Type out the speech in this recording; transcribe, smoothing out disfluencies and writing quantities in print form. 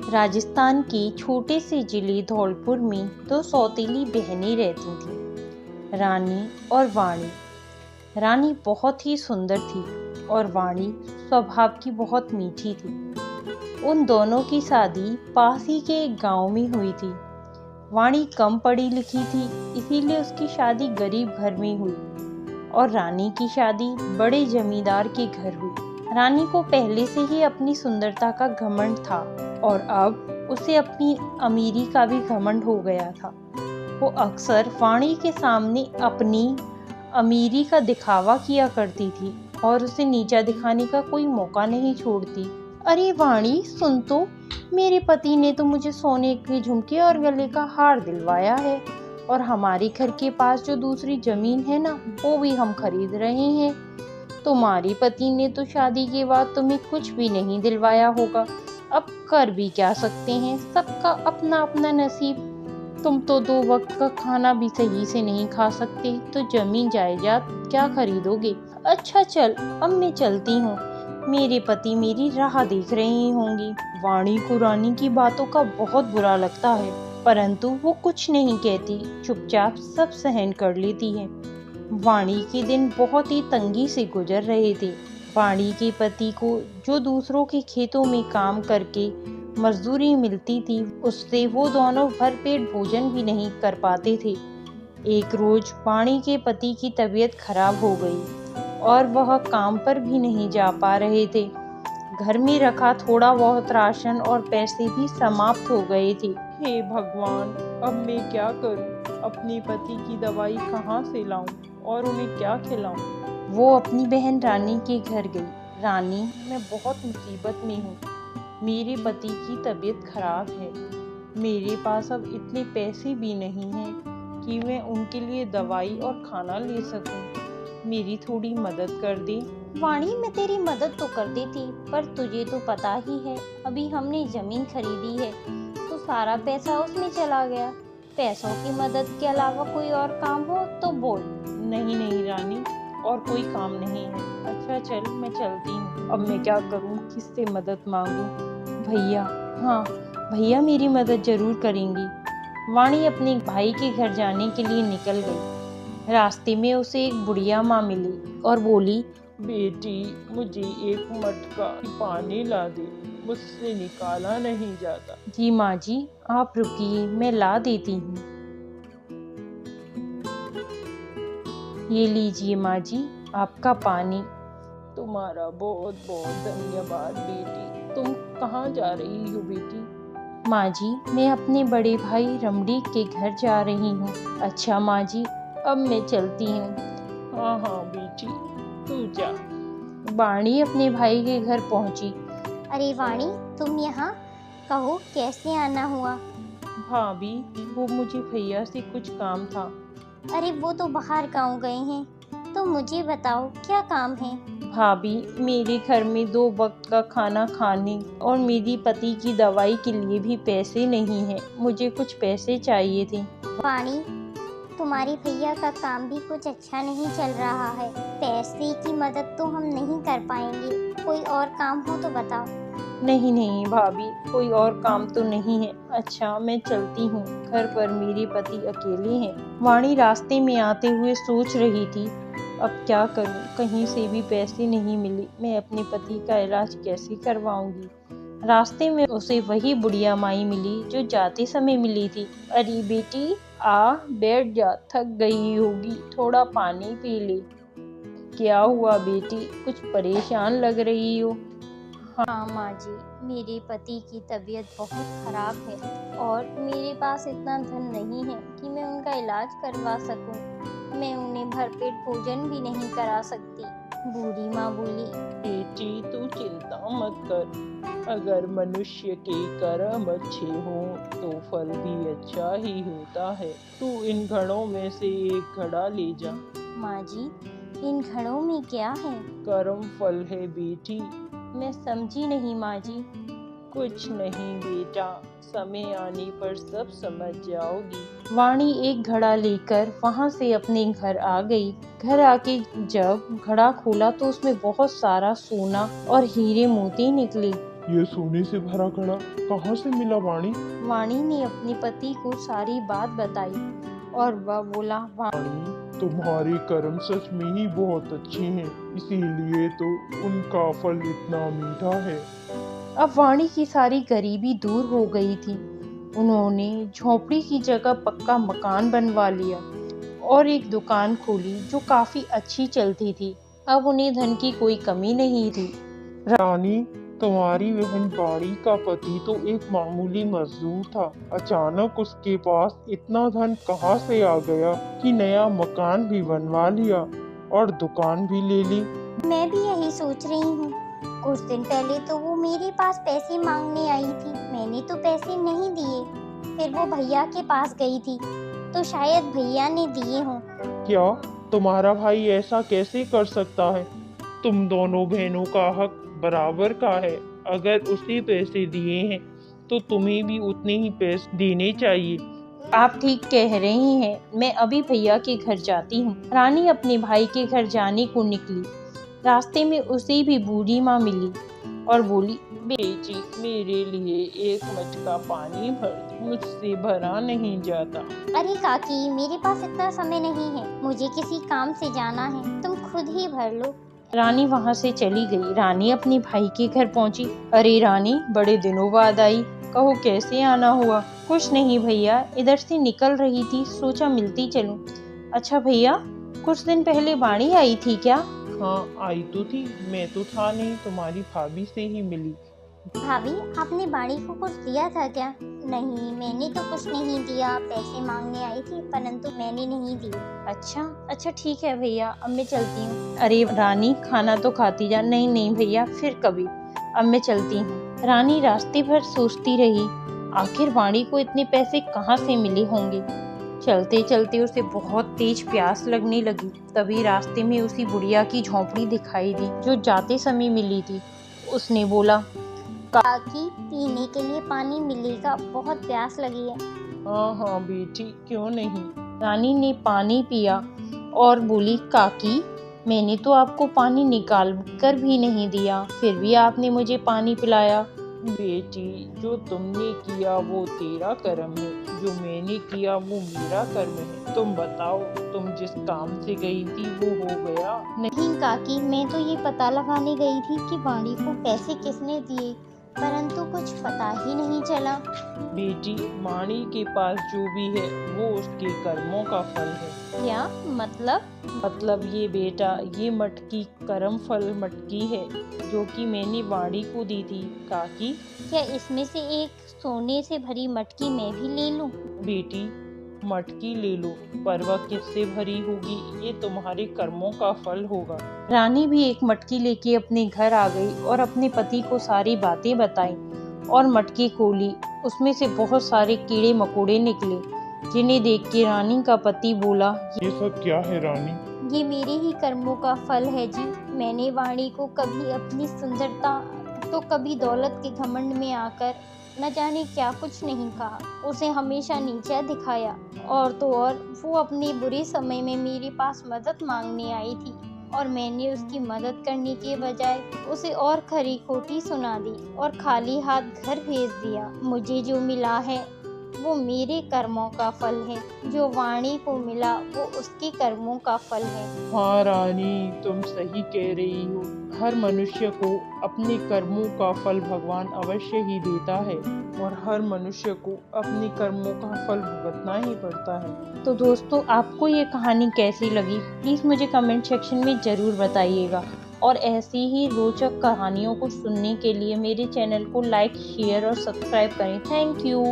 राजस्थान के छोटे से जिले धौलपुर में दो सौतेली बहनें रहती थीं, रानी और वाणी। रानी बहुत ही सुंदर थी और वाणी स्वभाव की बहुत मीठी थी। उन दोनों की शादी पास ही के एक गांव में हुई थी। वाणी कम पढ़ी लिखी थी, इसीलिए उसकी शादी गरीब घर में हुई और रानी की शादी बड़े जमींदार के घर हुई। रानी को पहले से ही अपनी सुंदरता का घमंड था और अब उसे अपनी अमीरी का भी घमंड हो गया था। वो अक्सर वाणी के सामने अपनी अमीरी का दिखावा किया करती थी और उसे नीचा दिखाने का कोई मौका नहीं छोड़ती। अरे वाणी, सुन तो, मेरे पति ने तो मुझे सोने के झुमके और गले का हार दिलवाया है और हमारे घर के पास जो दूसरी जमीन है ना, वो भी हम खरीद रहे हैं। तुम्हारे पति ने तो शादी के बाद तुम्हें कुछ भी नहीं दिलवाया होगा। अब कर भी क्या सकते हैं, सबका अपना अपना नसीब। तुम तो 2 वक्त का खाना भी सही से नहीं खा सकते, तो जमीन जायदाद क्या खरीदोगे। अच्छा चल, अब मैं चलती हूँ, मेरे पति मेरी राह देख रहे होंगे। वाणी को रानी की बातों का बहुत बुरा लगता है, परंतु वो कुछ नहीं कहती, चुपचाप सब सहन कर लेती है। वाणी के दिन बहुत ही तंगी से गुजर रहे थे। वाणी के पति को जो दूसरों के खेतों में काम करके मजदूरी मिलती थी, उससे वो दोनों भरपेट भोजन भी नहीं कर पाते थे। एक रोज वाणी के पति की तबीयत खराब हो गई और वह काम पर भी नहीं जा पा रहे थे। घर में रखा थोड़ा बहुत राशन और पैसे भी समाप्त हो गए थे। हे भगवान, अब मैं क्या करूं? अपने पति की दवाई कहाँ से लाऊं और उन्हें क्या खिलाऊं? वो अपनी बहन रानी के घर गई। रानी, मैं बहुत मुसीबत में हूँ। मेरे पति की तबीयत खराब है। मेरे पास अब इतने पैसे भी नहीं हैं कि मैं उनके लिए दवाई और खाना ले सकूं। मेरी थोड़ी मदद कर दे। वाणी, मैं तेरी मदद तो कर देती, पर तुझे तो पता ही है, अभी हमने जमीन खरीदी है तो सारा पैसा उसमें चला गया। पैसों की मदद के अलावा कोई और काम हो तो बोल। नहीं नहीं रानी, और कोई काम नहीं है। अच्छा चल, मैं चलती हूँ। अब मैं क्या करूँ, किससे मदद मांगूं? भैया, हाँ भैया मेरी मदद जरूर करेंगी। वाणी अपने भाई के घर जाने के लिए निकल गई। रास्ते में उसे एक बुढ़िया माँ मिली और बोली, बेटी, मुझे एक मटका पानी ला दे, मुझसे निकाला नहीं जाता। जी माँ जी, आप रुकिए, मैं ला देती हूँ। ये लीजिए माँ जी, आपका पानी। तुम्हारा बहुत बहुत धन्यवाद बेटी। तुम कहाँ जा रही हो बेटी? माँ जी, मैं अपने बड़े भाई रमड़ी के घर जा रही हूँ। अच्छा माँ जी, अब मैं चलती हूँ। हाँ हाँ बेटी, तू जा। वाणी अपने भाई के घर पहुँची। अरे वाणी, तुम यहाँ? कहो, कैसे आना हुआ? भाभी, वो मुझे भैया से कुछ काम था। अरे वो तो बाहर गाँव गए हैं, तो मुझे बताओ क्या काम है? भाभी, मेरे घर में 2 वक्त का खाना खाने और मेरी पति की दवाई के लिए भी पैसे नहीं हैं। मुझे कुछ पैसे चाहिए थे। वाणी, तुम्हारे भैया का काम भी कुछ अच्छा नहीं चल रहा है। पैसे की मदद तो हम नहीं कर पाएंगे, कोई और काम हो तो बताओ। नहीं नहीं भाभी, कोई और काम तो नहीं है। अच्छा, मैं चलती हूँ, घर पर मेरे पति अकेले हैं। वाणी रास्ते में आते हुए सोच रही थी, अब क्या करूँ, कहीं से भी पैसे नहीं मिले, मैं अपने पति का इलाज कैसे करवाऊंगी। रास्ते में उसे वही बुढ़िया माई मिली जो जाते समय मिली थी। अरे बेटी, आ बैठ जा, थक गई होगी, थोड़ा पानी पी ले। क्या हुआ बेटी, कुछ परेशान लग रही हो? हाँ माँ जी, मेरे पति की तबीयत बहुत खराब है और मेरे पास इतना धन नहीं है कि मैं उनका इलाज करवा सकूं। मैं उन्हें भरपेट भोजन भी नहीं करा सकती। बूढ़ी माँ बोली, बेटी, तू चिंता मत कर। अगर मनुष्य के कर्म अच्छे हों तो फल भी अच्छा ही होता है। तू इन घड़ों में से एक घड़ा ले जा। माँ जी, इन घड़ों में क्या है? कर्म फल है बेटी। मैं समझी नहीं माँ जी। कुछ नहीं बेटा, समय आने पर सब समझ जाओगी। वाणी एक घड़ा लेकर वहां से अपने घर आ गई। घर आके जब घड़ा खोला तो उसमें बहुत सारा सोना और हीरे मोती निकले। ये सोने से भरा घड़ा कहाँ से मिला वाणी? वाणी ने अपने पति को सारी बात बताई और वह बोला, वाणी, तुम्हारे कर्म सच में ही बहुत अच्छे हैं, इसीलिए तो उनका फल इतना मीठा है। अब वाणी की सारी गरीबी दूर हो गई थी। उन्होंने झोपड़ी की जगह पक्का मकान बनवा लिया और एक दुकान खोली जो काफी अच्छी चलती थी। अब उन्हें धन की कोई कमी नहीं थी। रानी, तुम्हारी बहन वाणी का पति तो एक मामूली मजदूर था, अचानक उसके पास इतना धन कहाँ से आ गया कि नया मकान भी बनवा लिया और दुकान भी ले ली। मैं भी यही सोच रही हूँ। कुछ दिन पहले तो वो मेरे पास पैसे मांगने आई थी, मैंने तो पैसे नहीं दिए। फिर वो भैया के पास गई थी, तो शायद भैया ने दिए हों। क्या तुम्हारा भाई ऐसा कैसे कर सकता है? तुम दोनों बहनों का हक बराबर का है। अगर उसे पैसे दिए हैं तो तुम्हें भी उतने ही पैसे देने चाहिए। आप ठीक कह रही हैं। मैं अभी भैया के घर जाती हूँ। रानी अपने भाई के घर जाने को निकली। रास्ते में उसे भी बूढ़ी माँ मिली और बोली, बेटी, मेरे लिए एक मटका पानी भर दो, मुझसे भरा नहीं जाता। अरे काकी, मेरे पास इतना समय नहीं है, मुझे किसी काम से जाना है, तुम खुद ही भर लो। रानी वहाँ से चली गई। रानी अपने भाई के घर पहुँची। अरे रानी, बड़े दिनों बाद आई, कहो कैसे आना हुआ? कुछ नहीं भैया, इधर से निकल रही थी, सोचा मिलती चलूं। अच्छा भैया, कुछ दिन पहले वाणी आई थी क्या? हाँ, आई तो थी, मैं तो था नहीं, तुम्हारी भाभी से ही मिली। भाभी, आपने बाड़ी को कुछ दिया था क्या? नहीं, मैंने तो कुछ नहीं दिया। पैसे मांगने आई थी परंतु मैंने नहीं दिए। अच्छा ठीक है भैया, अब मैं चलती हूँ। अरे रानी, खाना तो खाती जा। नहीं नहीं भैया, फिर कभी, अब मैं चलती हूँ। रानी रास्ते भर सोचती रही, आखिर वाणी को इतने पैसे कहाँ से मिले होंगे। चलते चलते उसे बहुत तेज प्यास लगने लगी। तभी रास्ते में उसी बुढ़िया की झोंपड़ी दिखाई दी जो जाते समय मिली थी। उसने बोला, काकी, पीने के लिए पानी मिलेगा, बहुत प्यास लगी है। हाँ हाँ बेटी, क्यों नहीं। रानी ने पानी पिया और बोली, काकी, मैंने तो आपको पानी निकाल कर भी नहीं दिया, फिर भी आपने मुझे पानी पिलाया। बेटी, जो तुमने किया वो तेरा कर्म है, जो मैंने किया वो मेरा कर्म है। तुम बताओ, तुम जिस काम से गई थी वो हो गया? नहीं काकी, मैं तो ये पता लगाने गई थी कि वाणी को पैसे किसने दिए, परंतु कुछ पता ही नहीं चला। बेटी, वाणी के पास जो भी है वो उसके कर्मों का फल है। क्या मतलब ये बेटा, ये मटकी कर्म फल मटकी है जो कि मैंने वाणी को दी थी। काकी, क्या इसमें से एक सोने से भरी मटकी मैं भी ले लूं? बेटी, मटकी ले लो, पर वह किससे भरी होगी ये तुम्हारे कर्मों का फल होगा। रानी भी एक मटकी लेके अपने घर आ गई और अपने पति को सारी बातें बताई और मटकी खोली। उसमें से बहुत सारे कीड़े मकोड़े निकले, जिन्हें देख के रानी का पति बोला, ये सब क्या है रानी? ये मेरे ही कर्मों का फल है जी। मैंने वाणी को कभी अपनी सुंदरता तो कभी दौलत के घमंड में आकर न जाने क्या कुछ नहीं कहा, उसे हमेशा नीचा दिखाया। और तो और वो अपने बुरे समय में मेरे पास मदद मांगने आई थी और मैंने उसकी मदद करने के बजाय उसे और खरी खोटी सुना दी और खाली हाथ घर भेज दिया। मुझे जो मिला है वो मेरे कर्मों का फल है, जो वाणी को मिला वो उसके कर्मों का फल है। हाँ रानी, तुम सही कह रही हो। हर मनुष्य को अपने कर्मों का फल भगवान अवश्य ही देता है और हर मनुष्य को अपने कर्मों का फल भुगतना ही पड़ता है। तो दोस्तों, आपको ये कहानी कैसी लगी प्लीज़ मुझे कमेंट सेक्शन में ज़रूर बताइएगा। और ऐसी ही रोचक कहानियों को सुनने के लिए मेरे चैनल को लाइक, शेयर और सब्सक्राइब करें। Thank you.